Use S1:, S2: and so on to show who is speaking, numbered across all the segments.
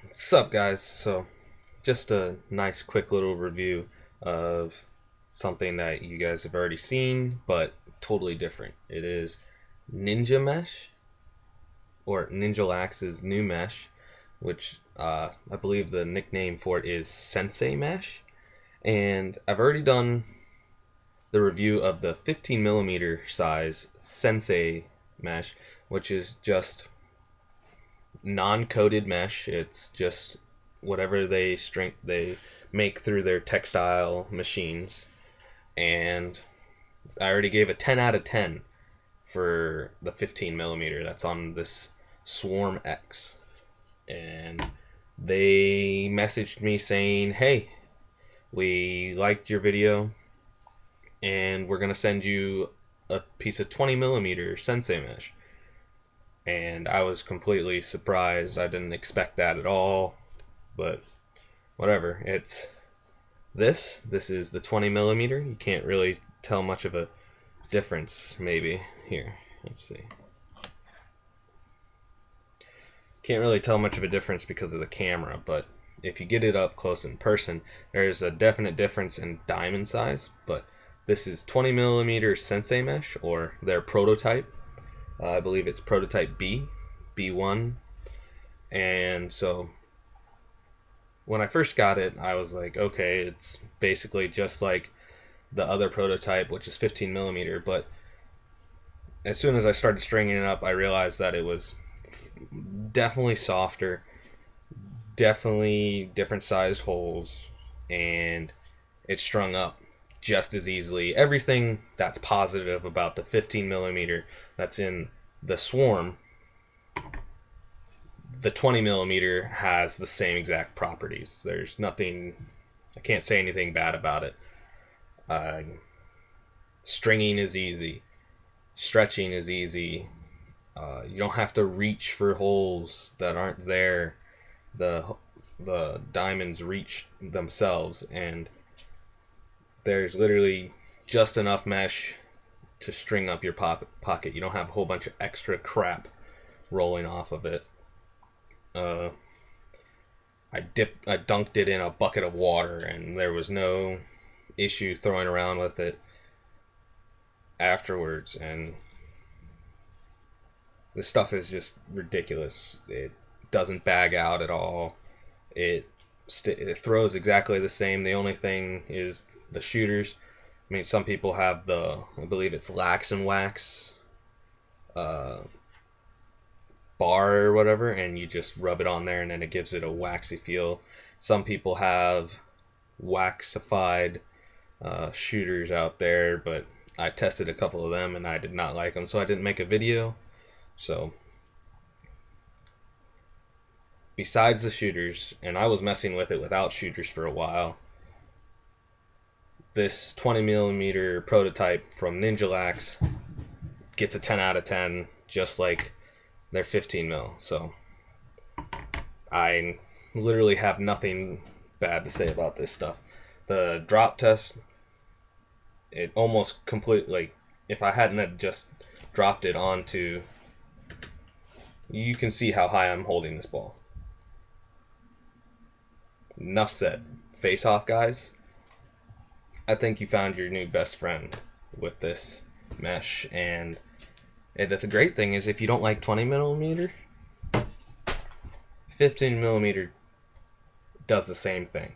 S1: What's up, guys? So, just a nice, quick little review of something that you guys have already seen, but totally different. It is Ninja Mesh, or Ninjalax's new mesh, which I believe the nickname for it is Sensei Mesh. And I've already done the review of the 15 millimeter size Sensei Mesh, which is just non-coated mesh. It's just whatever they make through their textile machines. And I already gave a 10 out of 10 for the 15 millimeter that's on this Swarm X. And they messaged me saying, "Hey, we liked your video and we're going to send you a piece of 20 millimeter Sensei mesh." And I was completely surprised. I didn't expect that at all, but whatever. It's this. This is the 20 millimeter. You can't really tell much of a difference, maybe. Here, let's see. Can't really tell much of a difference because of the camera, but if you get it up close in person, there's a definite difference in diamond size. But this is 20 millimeter Sensei mesh, or their prototype. I believe it's prototype B1. And so when I first got it, I was like, okay, it's basically just like the other prototype, which is 15 millimeter. But as soon as I started stringing it up, I realized that it was definitely softer, definitely different sized holes, and it strung up just as easily. Everything that's positive about the 15 millimeter that's in the Swarm, the 20 millimeter has the same exact properties. There's nothing, I can't say anything bad about it. Stringing is easy, stretching is easy. You don't have to reach for holes that aren't there. The diamonds reach themselves, and there's literally just enough mesh to string up your pocket. You don't have a whole bunch of extra crap rolling off of it. I dunked it in a bucket of water, and there was no issue throwing around with it afterwards. And this stuff is just ridiculous. It doesn't bag out at all. It throws exactly the same. The only thing is the shooters. I mean, some people have I believe it's Lax and Wax bar or whatever, and you just rub it on there and then it gives it a waxy feel. Some people have waxified shooters out there, but I tested a couple of them and I did not like them, so I didn't make a video. So besides the shooters, and I was messing with it without shooters for a while, this 20 millimeter prototype from Ninjalax gets a 10 out of 10, just like their 15 mil. So I literally have nothing bad to say about this stuff. The drop test, it almost completely, if I hadn't had just dropped it onto, you can see how high I'm holding this ball. Enough said. Face off, guys. I think you found your new best friend with this mesh, and the great thing is, if you don't like 20 millimeter, 15 millimeter does the same thing.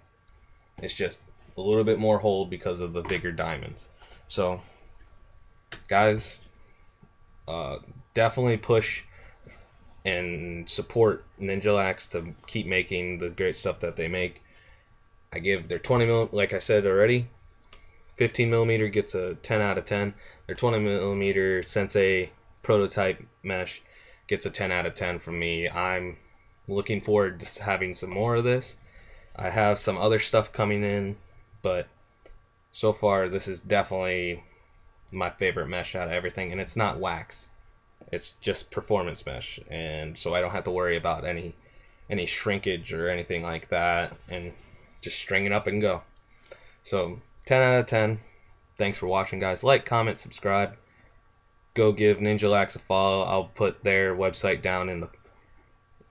S1: It's just a little bit more hold because of the bigger diamonds. So, guys, definitely push and support Ninjalax to keep making the great stuff that they make. I give their 20 mil, like I said already, 15 millimeter gets a 10 out of 10. Their 20 millimeter Sensei prototype mesh gets a 10 out of 10 from me. I'm looking forward to having some more of this. I have some other stuff coming in, but so far this is definitely my favorite mesh out of everything, and it's not wax. It's just performance mesh, and so I don't have to worry about any shrinkage or anything like that, and just string it up and go. So 10 out of 10. Thanks for watching, guys. Like, comment, subscribe. Go give Ninjalax a follow. I'll put their website down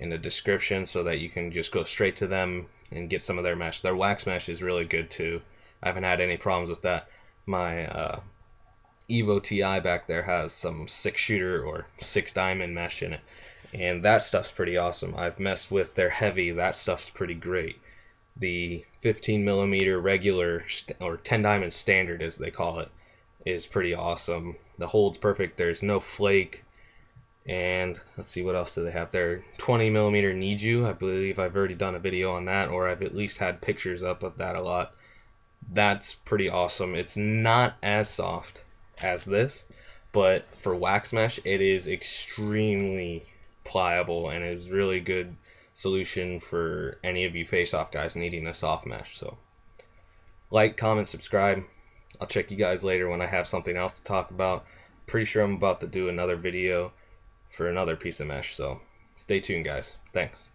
S1: in the description so that you can just go straight to them and get some of their mesh. Their wax mesh is really good too. I haven't had any problems with that. My Evo TI back there has some 6-shooter or 6-diamond mesh in it, and that stuff's pretty awesome. I've messed with their heavy. That stuff's pretty great. The 15mm regular or 10-diamond standard, as they call it, is pretty awesome. The hold's perfect. There's no flake. And let's see, what else do they have there? 20mm Niju. I believe I've already done a video on that, or I've at least had pictures up of that a lot. That's pretty awesome. It's not as soft as this, but for wax mesh, it is extremely pliable and is really good solution for any of you face-off guys needing a soft mesh. So like, comment, subscribe. I'll check you guys later when I have something else to talk about. Pretty sure I'm about to do another video for another piece of mesh, so stay tuned, guys. Thanks.